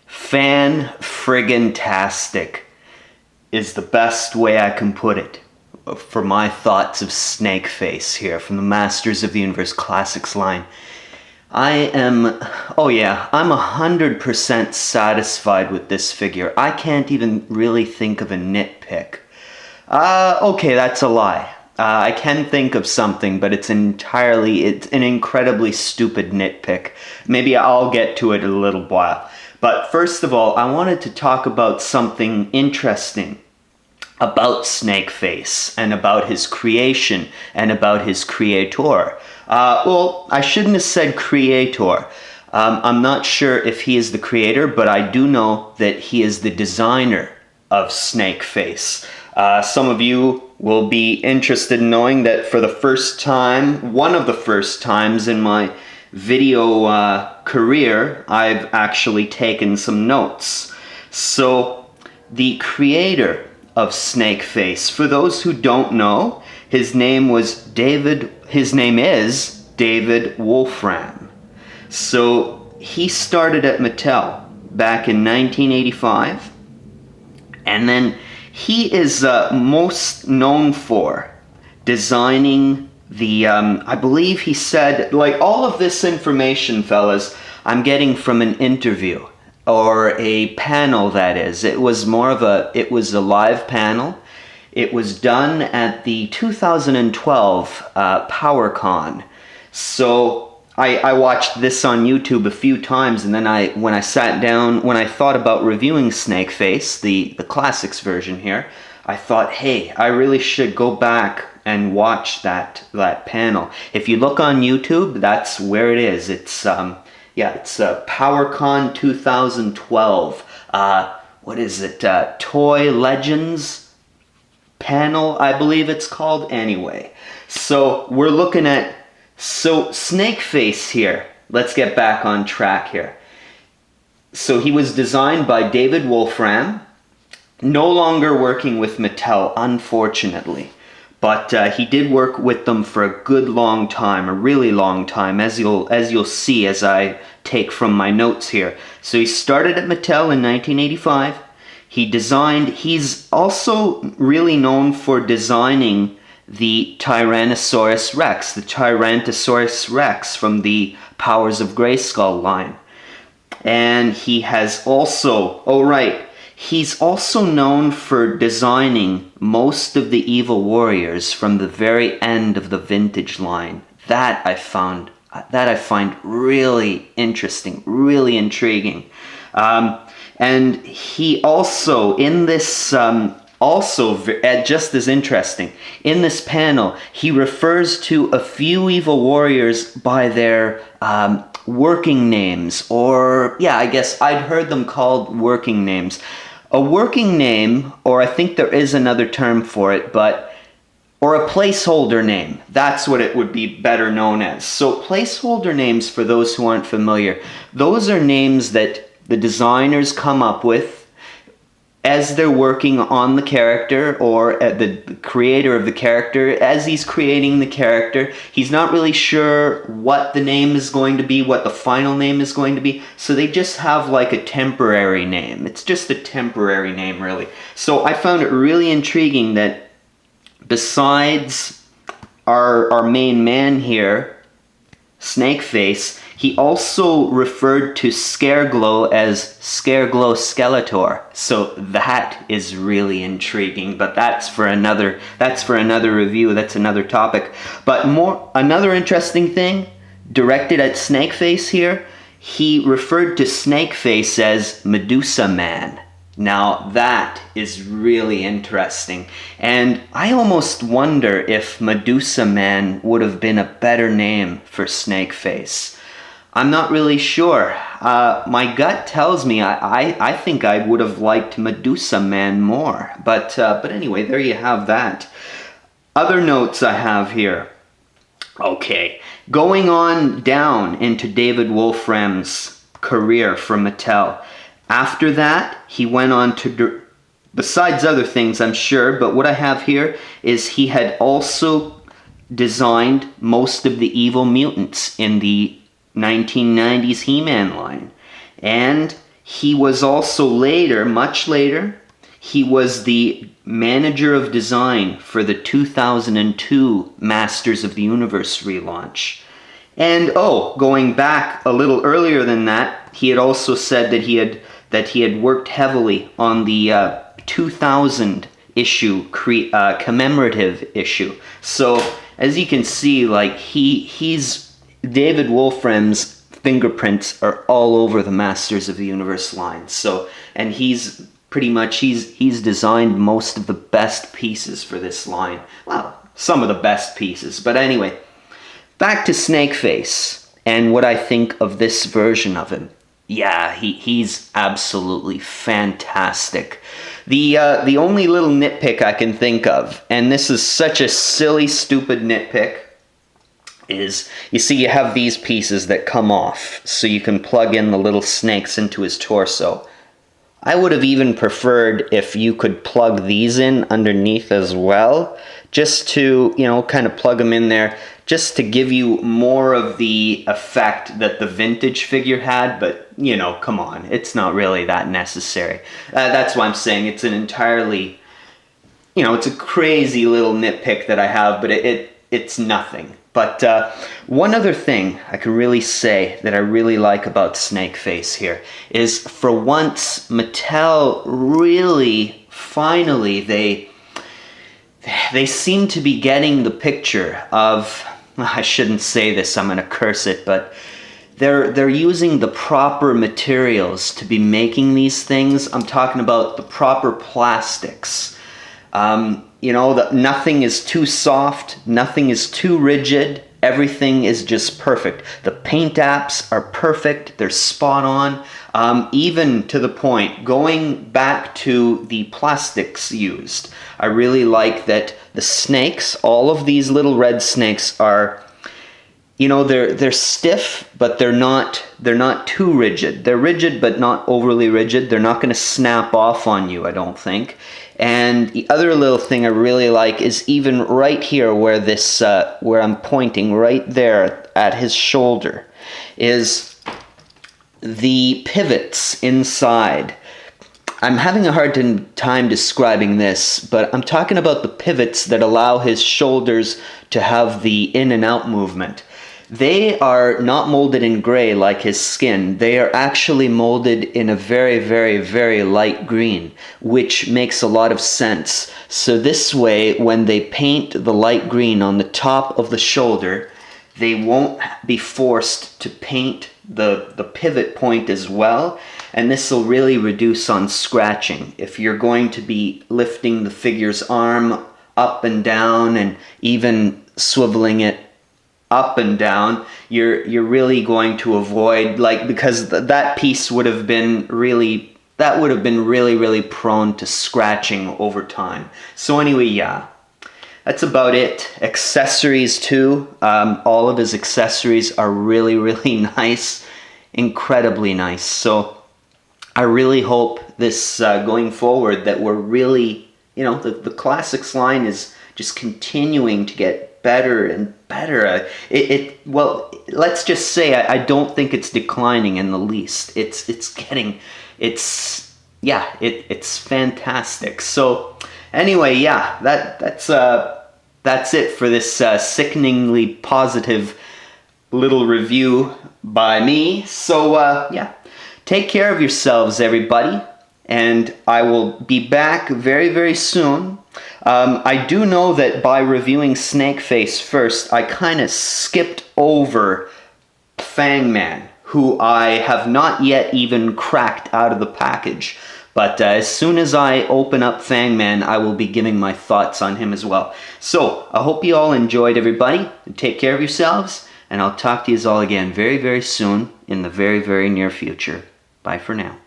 Fan-friggin-tastic is the best way I can put it for my thoughts of Snakeface here from the Masters of the Universe Classics line. I'm 100% satisfied with this figure. I can't even really think of a nitpick. Okay, that's a lie. I can think of something, but it's an incredibly stupid nitpick. Maybe I'll get to it in a little while. But first of all, I wanted to talk about something interesting about Snakeface and about his creation and about his creator. I shouldn't have said creator. I'm not sure if he is the creator, but I do know that he is the designer of Snakeface. Some of you will be interested in knowing that for the first time, one of the first times in my video career, I've actually taken some notes. So, the creator of Snakeface, for those who don't know, his name is David Wolfram. So, he started at Mattel back in 1985, and then he is most known for designing the, I believe he said, like all of this information, fellas, I'm getting from an interview or a panel, that is. It was a live panel. It was done at the 2012 PowerCon. So I watched this on YouTube a few times, and then when I thought about reviewing Snakeface, the classics version here, I thought, hey, I really should go back and watch that panel. If you look on YouTube, that's where it is. It's PowerCon 2012. What is it? Toy Legends panel, I believe it's called. Anyway, so we're looking at Snakeface here. Let's get back on track here. So he was designed by David Wolfram, no longer working with Mattel, unfortunately. But he did work with them for a good long time, a really long time, as you'll see as I take from my notes here. So he started at Mattel in 1985. He's also really known for designing the Tyrannosaurus Rex from the Powers of Grayskull line. And he has also, he's also known for designing most of the evil warriors from the very end of the vintage line. That I find really interesting, really intriguing. And he also, in this, just as interesting, in this panel, he refers to a few evil warriors by their working names, or, I guess I'd heard them called working names. A working name, or I think there is another term for it, or a placeholder name. That's what it would be better known as. So placeholder names, for those who aren't familiar, those are names that the designers come up with as they're working on the character, or the creator of the character, as he's creating the character. He's not really sure what the name is going to be, what the final name is going to be, so they just have like a temporary name. It's just a temporary name, really. So I found it really intriguing that besides our main man here, Snakeface, he also referred to Scareglow as Scareglow Skeletor. So that is really intriguing, but that's for another review, that's another topic. But another interesting thing, directed at Snakeface here, he referred to Snakeface as Medusa Man. Now that is really interesting, and I almost wonder if Medusa Man would have been a better name for Snakeface. I'm not really sure. My gut tells me I think I would have liked Medusa Man more, but anyway, there you have that. Other notes I have here. Okay, going on down into David Wolfram's career for Mattel. After that, he went on to, besides other things I'm sure, but what I have here is he had also designed most of the evil mutants in the 1990s He-Man line. And He was also later, much later, he was the manager of design for the 2002 Masters of the Universe relaunch. And going back a little earlier than that, he had also said that he had worked heavily on the 2000 issue commemorative issue. So as you can see, like he's David Wolfram's fingerprints are all over the Masters of the Universe line. So, and he's pretty much he's designed most of the best pieces for this line. Well, some of the best pieces, but anyway. Back to Snakeface and what I think of this version of him. Yeah, he's absolutely fantastic. The only little nitpick I can think of, and this is such a silly, stupid nitpick, is you see you have these pieces that come off, so you can plug in the little snakes into his torso. I would have even preferred if you could plug these in underneath as well, just to, kind of plug them in there, just to give you more of the effect that the vintage figure had, but, come on, it's not really that necessary. That's why I'm saying it's an entirely, it's a crazy little nitpick that I have, but it's nothing. But one other thing I can really say that I really like about Snakeface here is, for once, Mattel really, finally, they seem to be getting the picture of, I shouldn't say this, I'm going to curse it, but they're using the proper materials to be making these things. I'm talking about the proper plastics. Nothing is too soft, nothing is too rigid, everything is just perfect. The paint apps are perfect, they're spot on, even to the point, going back to the plastics used. I really like that the snakes, all of these little red snakes are, they're stiff, but they're not too rigid. They're rigid, but not overly rigid. They're not going to snap off on you, I don't think. And the other little thing I really like is even right here where where I'm pointing, right there at his shoulder, is the pivots inside. I'm having a hard time describing this, but I'm talking about the pivots that allow his shoulders to have the in and out movement. They are not molded in gray like his skin. They are actually molded in a very, very, very light green, which makes a lot of sense. So this way, when they paint the light green on the top of the shoulder, they won't be forced to paint the pivot point as well, and this will really reduce on scratching. If you're going to be lifting the figure's arm up and down and even swiveling it up and down, you're really going to avoid, because that piece would have been really, really prone to scratching over time. So anyway, yeah, that's about it. Accessories too. All of his accessories are really, really nice, incredibly nice. So I really hope this going forward that we're really, the classics line is just continuing to get better and better. Well, let's just say I don't think it's declining in the least. It's fantastic. So anyway, yeah, that's it for this sickeningly positive little review by me. So yeah, take care of yourselves, everybody, and I will be back very, very soon. I do know that by reviewing Snakeface first, I kind of skipped over Fangman, who I have not yet even cracked out of the package. But as soon as I open up Fangman, I will be giving my thoughts on him as well. So, I hope you all enjoyed, everybody. Take care of yourselves, and I'll talk to you all again very, very soon in the very, very near future. Bye for now.